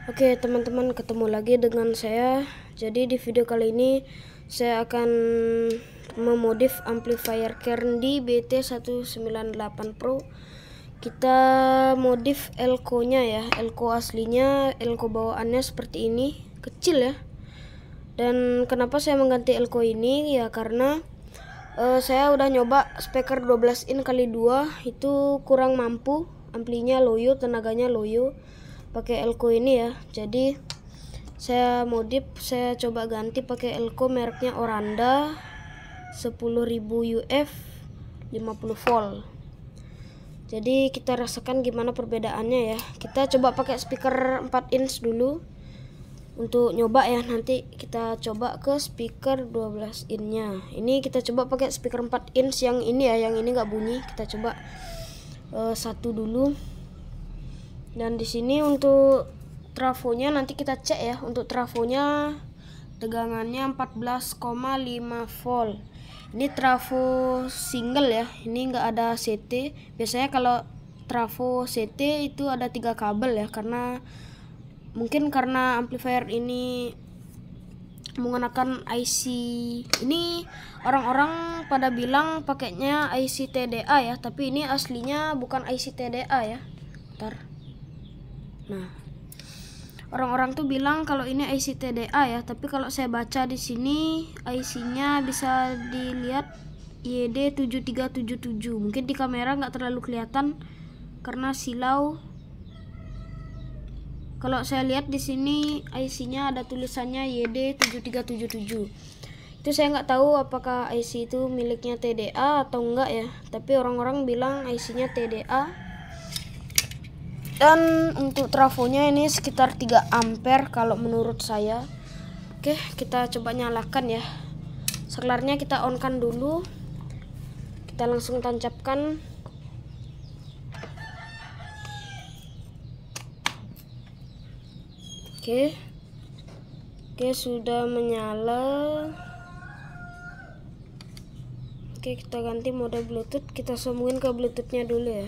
Oke teman-teman, ketemu lagi dengan saya. Jadi di video kali ini saya akan memodif amplifier Kern di BT198 Pro. Kita modif elko nya ya. Elko aslinya, elko bawaannya seperti ini, kecil ya. Dan kenapa saya mengganti elko ini ya, karena saya udah nyoba speaker 12 in kali 2 itu kurang mampu, amplinya loyo, tenaganya loyo pakai elko ini ya. Jadi saya modif, saya coba ganti pakai elko mereknya Oranda 10.000 UF 50 volt. Jadi kita rasakan gimana perbedaannya ya. Kita coba pakai speaker 4 inch dulu untuk nyoba ya. Nanti kita coba ke speaker 12 in nya. Ini kita coba pakai speaker 4 inch yang ini ya, yang ini nggak bunyi. Kita coba satu dulu. Dan di sini untuk trafonya nanti kita cek ya. Untuk trafonya tegangannya 14,5 volt. Ini trafo single ya. Ini enggak ada CT. Biasanya kalau trafo CT itu ada 3 kabel ya, karena mungkin karena amplifier ini menggunakan IC. Ini orang-orang pada bilang pakainya IC TDA ya, tapi ini aslinya bukan IC TDA ya. Bentar. Nah, orang-orang tuh bilang kalau ini IC TDA ya, tapi kalau saya baca di sini IC-nya bisa dilihat YD7377. Mungkin di kamera nggak terlalu kelihatan karena silau. Kalau saya lihat di sini IC-nya ada tulisannya YD7377. Itu saya nggak tahu apakah IC itu miliknya TDA atau enggak ya, tapi orang-orang bilang IC-nya TDA. Dan untuk trafonya ini sekitar 3 ampere kalau menurut saya. Oke, kita coba nyalakan ya. Saklarnya kita on kan dulu. Kita langsung tancapkan. Oke, sudah menyala. Oke, kita ganti mode Bluetooth. Kita sambungin ke Bluetoothnya dulu ya.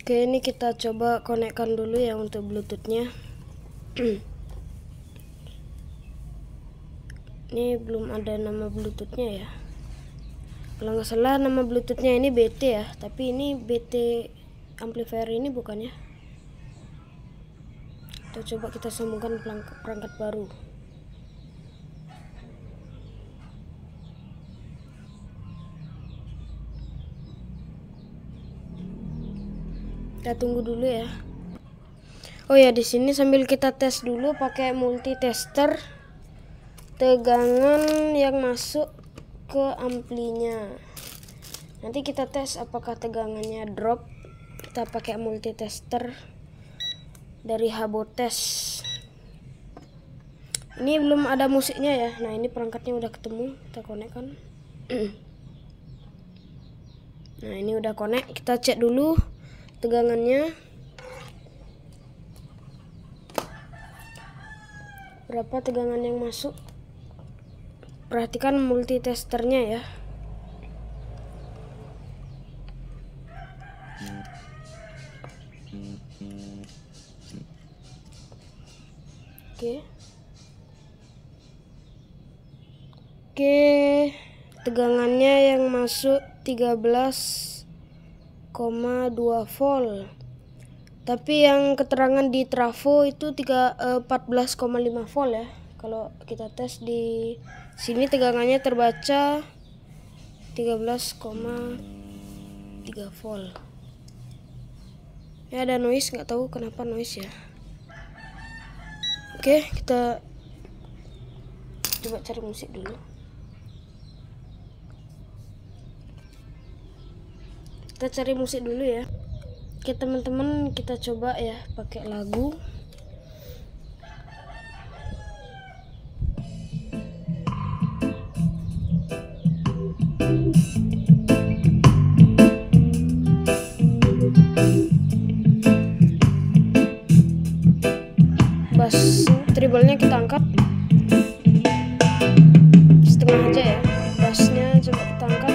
Oke, ini kita coba konekkan dulu ya untuk Bluetoothnya. Ini belum ada nama Bluetoothnya ya. Kalau nggak salah nama Bluetoothnya ini BT ya, tapi ini BT amplifier ini bukan ya. Kita coba kita sambungkan perangkat baru. Kita tunggu dulu ya. Oh ya, di sini sambil kita tes dulu pakai multitester tegangan yang masuk ke amplinya. Nanti kita tes apakah tegangannya drop. Kita pakai multitester dari Habotes. Ini belum ada musiknya ya. Nah, ini perangkatnya udah ketemu, kita konekkan. Nah, ini udah konek. Kita cek dulu tegangannya berapa, tegangan yang masuk. Perhatikan multitesternya ya. Oke, tegangannya yang masuk 13,2 volt. Tapi yang keterangan di trafo itu 14,5 volt ya. Kalau kita tes di sini tegangannya terbaca 13,3 volt. Ya, ada noise, nggak tahu kenapa noise ya. Oke, kita coba cari musik dulu. Kita cari musik dulu ya. Oke teman-teman, kita coba ya pakai lagu. Bass treble-nya kita angkat setengah aja ya. Bassnya coba kita angkat.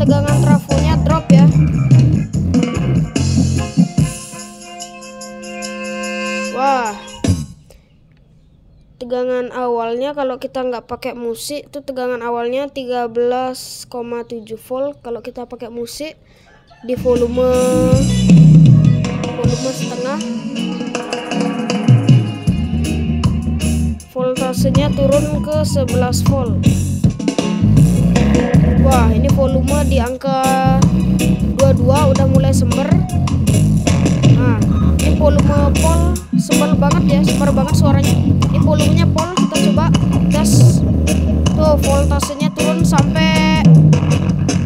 tegangan trafonya drop ya. Wah, tegangan awalnya kalau kita nggak pakai musik tuh tegangan awalnya 13,7 volt. Kalau kita pakai musik di volume setengah, voltasenya turun ke 11 volt. Wah, ini volume di angka 22 udah mulai sember. Nah, ini volume pol sembar banget ya, sembar banget suaranya. Ini volumenya pol, kita coba tes. Tuh, voltasenya turun sampai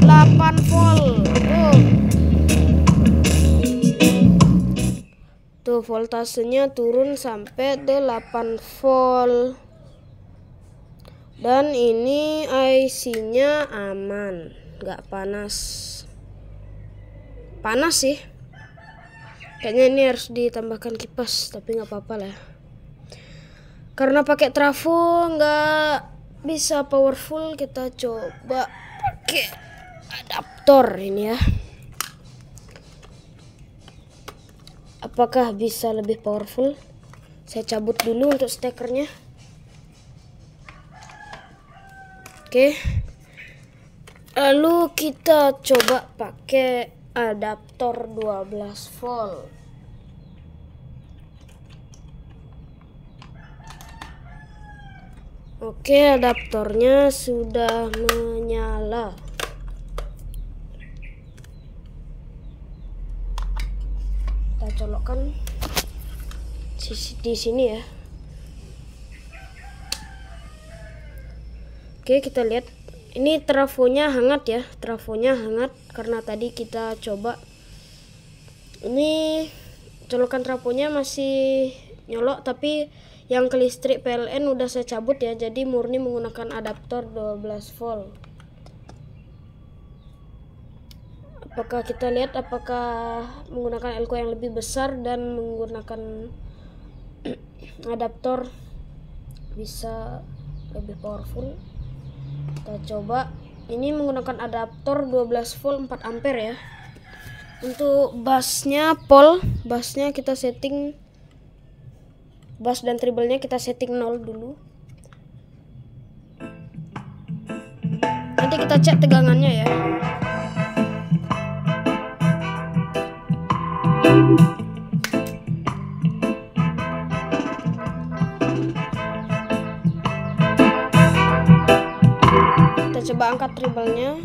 8 volt. Tuh, voltasenya turun sampai 8 volt. Dan ini IC-nya aman, nggak panas. Panas sih. Kayaknya ini harus ditambahkan kipas, tapi nggak apa-apa lah. Karena pakai trafo nggak bisa powerful, kita coba pakai adaptor ini ya. Apakah bisa lebih powerful? Saya cabut dulu untuk stekernya. Oke. Lalu kita coba pakai adaptor 12 volt. Oke, adaptornya sudah menyala. Kita colokkan di sini ya. Oke, kita lihat. Ini trafonya hangat ya, trafonya hangat karena tadi kita coba. Ini colokan trafonya masih nyolok, tapi yang ke listrik PLN udah saya cabut ya, jadi murni menggunakan adaptor 12 volt. Apakah kita lihat apakah menggunakan elko yang lebih besar dan menggunakan adaptor bisa lebih powerful? Kita coba. Ini menggunakan adaptor 12 volt 4 ampere ya. Untuk bassnya pol, bassnya kita setting, bass dan treble-nya kita setting 0 dulu. Nanti kita cek tegangannya ya. Kita coba angkat treble-nya.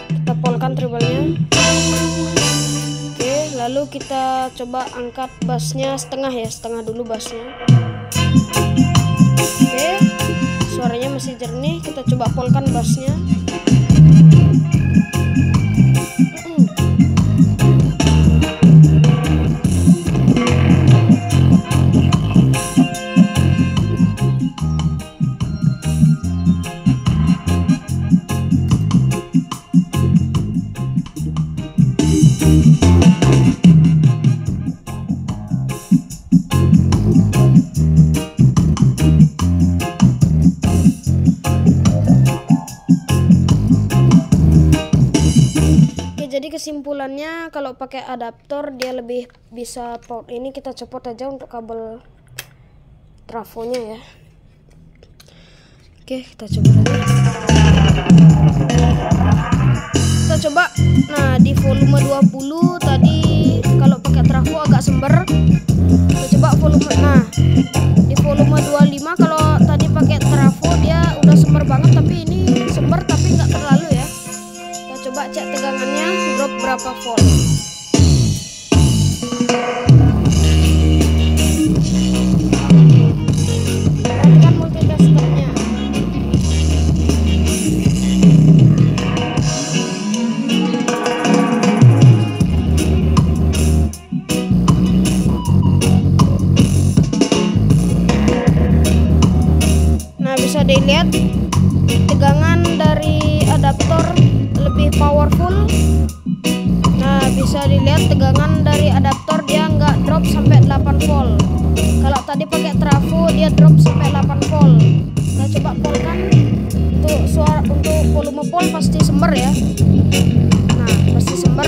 Kita polkan treble-nya. Oke, lalu kita coba angkat bassnya setengah ya, setengah dulu bassnya. Oke, suaranya masih jernih. Kita coba polkan bassnya. Jadi kesimpulannya kalau pakai adaptor dia lebih bisa power. Ini kita copot aja untuk kabel trafonya ya. Oke, kita coba lagi. Kita coba. Nah, di volume 20 tadi kalau pakai trafo agak sember. Kita coba volume. Nah, di volume 25 kalau tadi pakai trafo dia udah sember banget, tapi ini sember tapi nggak terlalu ya. Coba cek tegangannya drop berapa volt. Perhatikan multitesternya. Nah, bisa dilihat tegangan dari adaptor lebih powerful. Nah, bisa dilihat tegangan dari adaptor dia nggak drop sampai 8 volt. Kalau tadi pakai trafo dia drop sampai 8 volt. Kita coba polkan untuk suara, untuk volume pol pasti sumber ya. Nah, pasti sumber.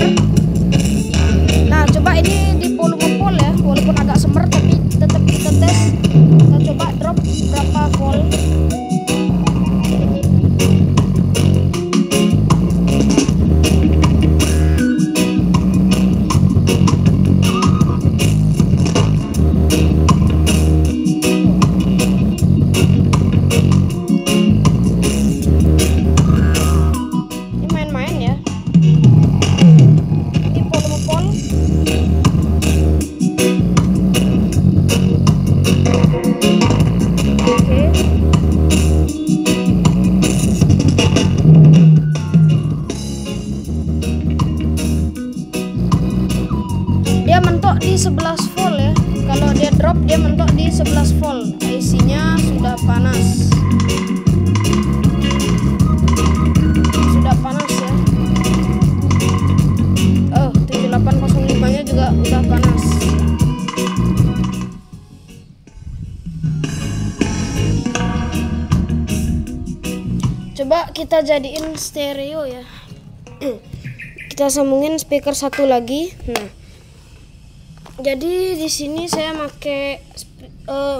Nah, coba ini di volume pol ya, walaupun agak sumber tapi tetap kita tes. Kita coba drop berapa volt. Dia mentok di 11 volt ya. Kalau dia drop dia mentok di 11 volt. IC-nya sudah panas. Sudah panas ya. 7805-nya juga udah panas. Coba kita jadiin stereo ya. Kita sambungin speaker satu lagi. Nah, jadi di sini saya pakai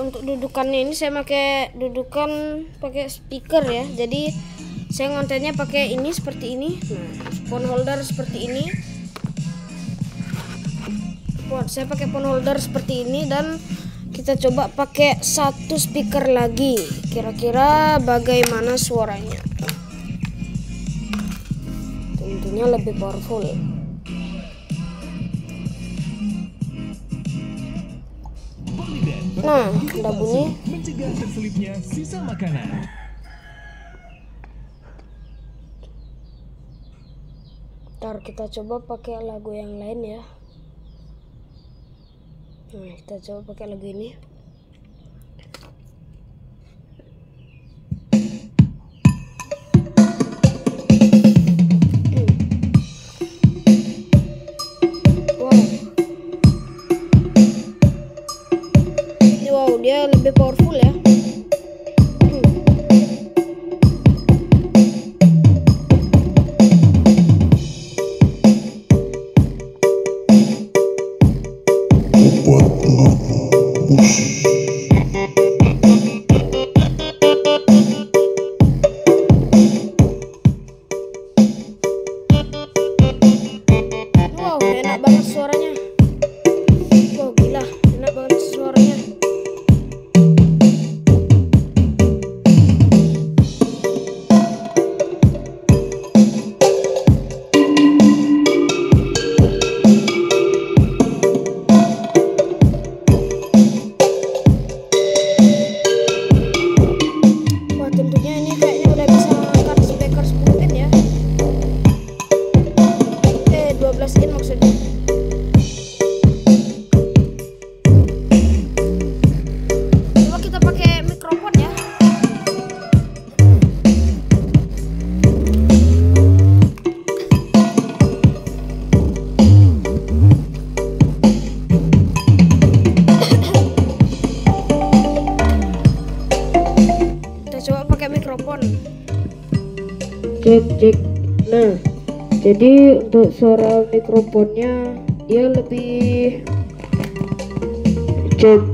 untuk dudukannya ini saya pakai dudukan pakai speaker ya. Jadi saya ngontennya pakai ini seperti ini. Nah, phone holder seperti ini. Saya pakai phone holder seperti ini dan kita coba pakai satu speaker lagi. Kira-kira bagaimana suaranya? Tentunya lebih powerful. Nah, udah bunyi. Mencegah terselipnya sisa makanan. Ntar kita coba pakai lagu yang lain ya. Nah, kita coba pakai lagu ini. Wow, dia lebih powerful ya. Wow, enak banget suaranya. Wow, gila, enak banget suaranya. Tentunya ini kayaknya udah bisa angkat speaker 10 in ya. 12 in maksudnya. Coba kita pakai mikrofon ya. Coba pakai mikrofon. Cek. Nah, jadi untuk suara mikrofonnya dia lebih cek.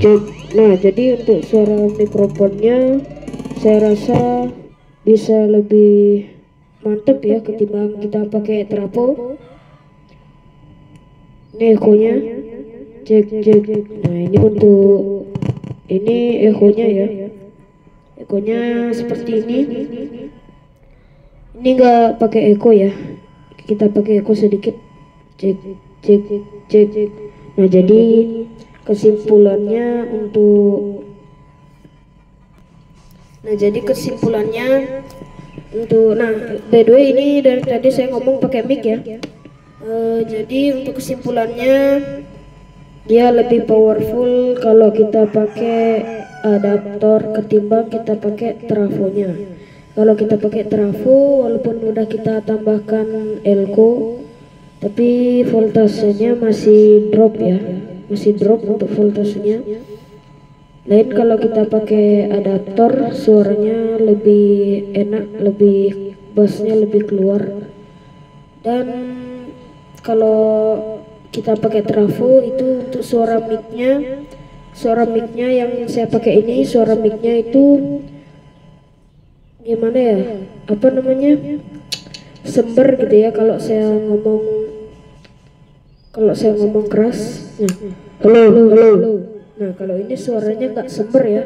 Nah, jadi untuk suara mikrofonnya saya rasa bisa lebih mantep ya ketimbang kita pakai trafo. Ini ekonya. Cek. Nah, ini untuk ini ekonya ya. Ekonya seperti ini. Ini enggak pakai eko ya. Kita pakai eko sedikit. Cek. Nah, jadi kesimpulannya untuk by the way ini dari tadi saya ngomong pakai mic ya. Jadi untuk kesimpulannya dia lebih powerful kalau kita pakai adaptor ketimbang kita pakai trafonya. Kalau kita pakai trafo, walaupun udah kita tambahkan elko, tapi voltasenya masih drop ya, masih drop untuk voltasenya. Lain kalau kita pakai adaptor, suaranya lebih enak, lebih bassnya lebih keluar. Dan kalau kita pakai trafo itu untuk suara micnya yang saya pakai ini, suara micnya itu gimana ya, apa namanya, sember gitu ya. Kalau saya ngomong keras, halo. Nah kalau ini suaranya nggak sember ya.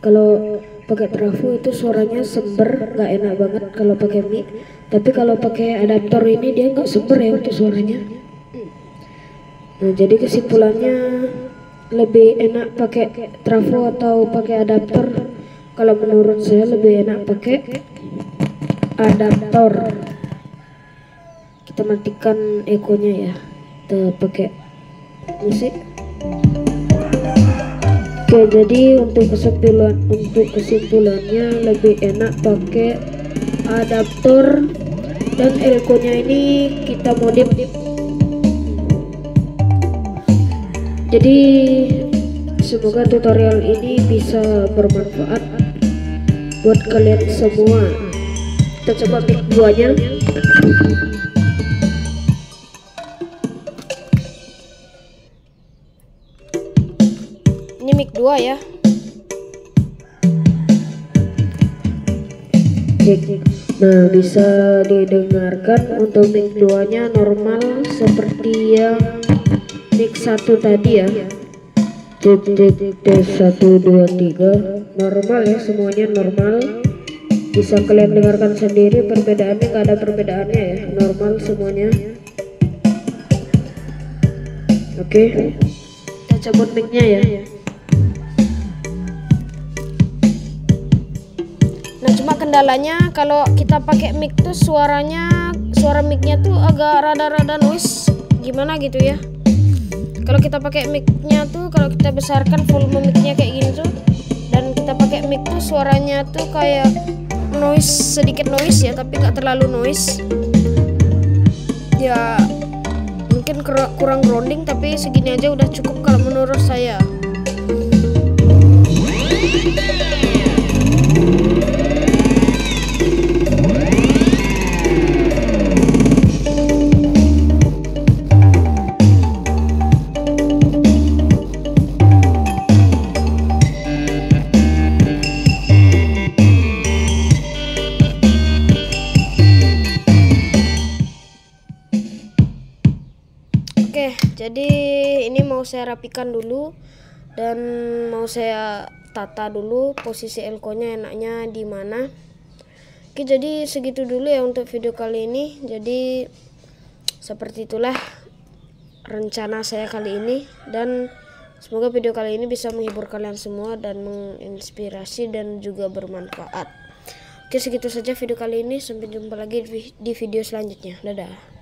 Kalau pakai trafo itu suaranya sember, nggak enak banget kalau pakai mic. Tapi kalau pakai adaptor ini dia nggak sember ya untuk suaranya. Nah jadi kesimpulannya lebih enak pakai trafo atau pakai adaptor. Kalau menurut saya lebih enak pakai adaptor. Kita matikan ekonya ya, kita pakai musik. Oke, jadi untuk kesimpulannya lebih enak pakai adaptor, dan elko-nya ini kita modif. Jadi semoga tutorial ini bisa bermanfaat buat kalian semua. Kita coba mic 2-nya. Ini mic 2 ya. Nah bisa didengarkan untuk mic 2-nya normal seperti yang mic 1 tadi ya. Tes 1 2 3 normal ya, semuanya normal. Bisa kalian dengarkan sendiri perbedaannya, nggak ada perbedaannya ya, normal semuanya. Oke, kita cabut mic-nya ya. Nah cuma kendalanya kalau kita pakai mic tuh suara mic-nya tuh agak rada-rada noise gimana gitu ya. Kalau kita pakai mic-nya tuh, kalau kita besarkan volume mic-nya kayak gini tuh, dan kita pakai mic tuh suaranya tuh kayak noise, sedikit noise ya, tapi nggak terlalu noise ya. Mungkin kurang grounding, tapi segini aja udah cukup kalau menurut saya. Oke, jadi ini mau saya rapikan dulu dan mau saya tata dulu posisi elko-nya enaknya di mana. Oke, jadi segitu dulu ya untuk video kali ini. Jadi seperti itulah rencana saya kali ini, dan semoga video kali ini bisa menghibur kalian semua dan menginspirasi dan juga bermanfaat. Oke, segitu saja video kali ini. Sampai jumpa lagi di video selanjutnya. Dadah.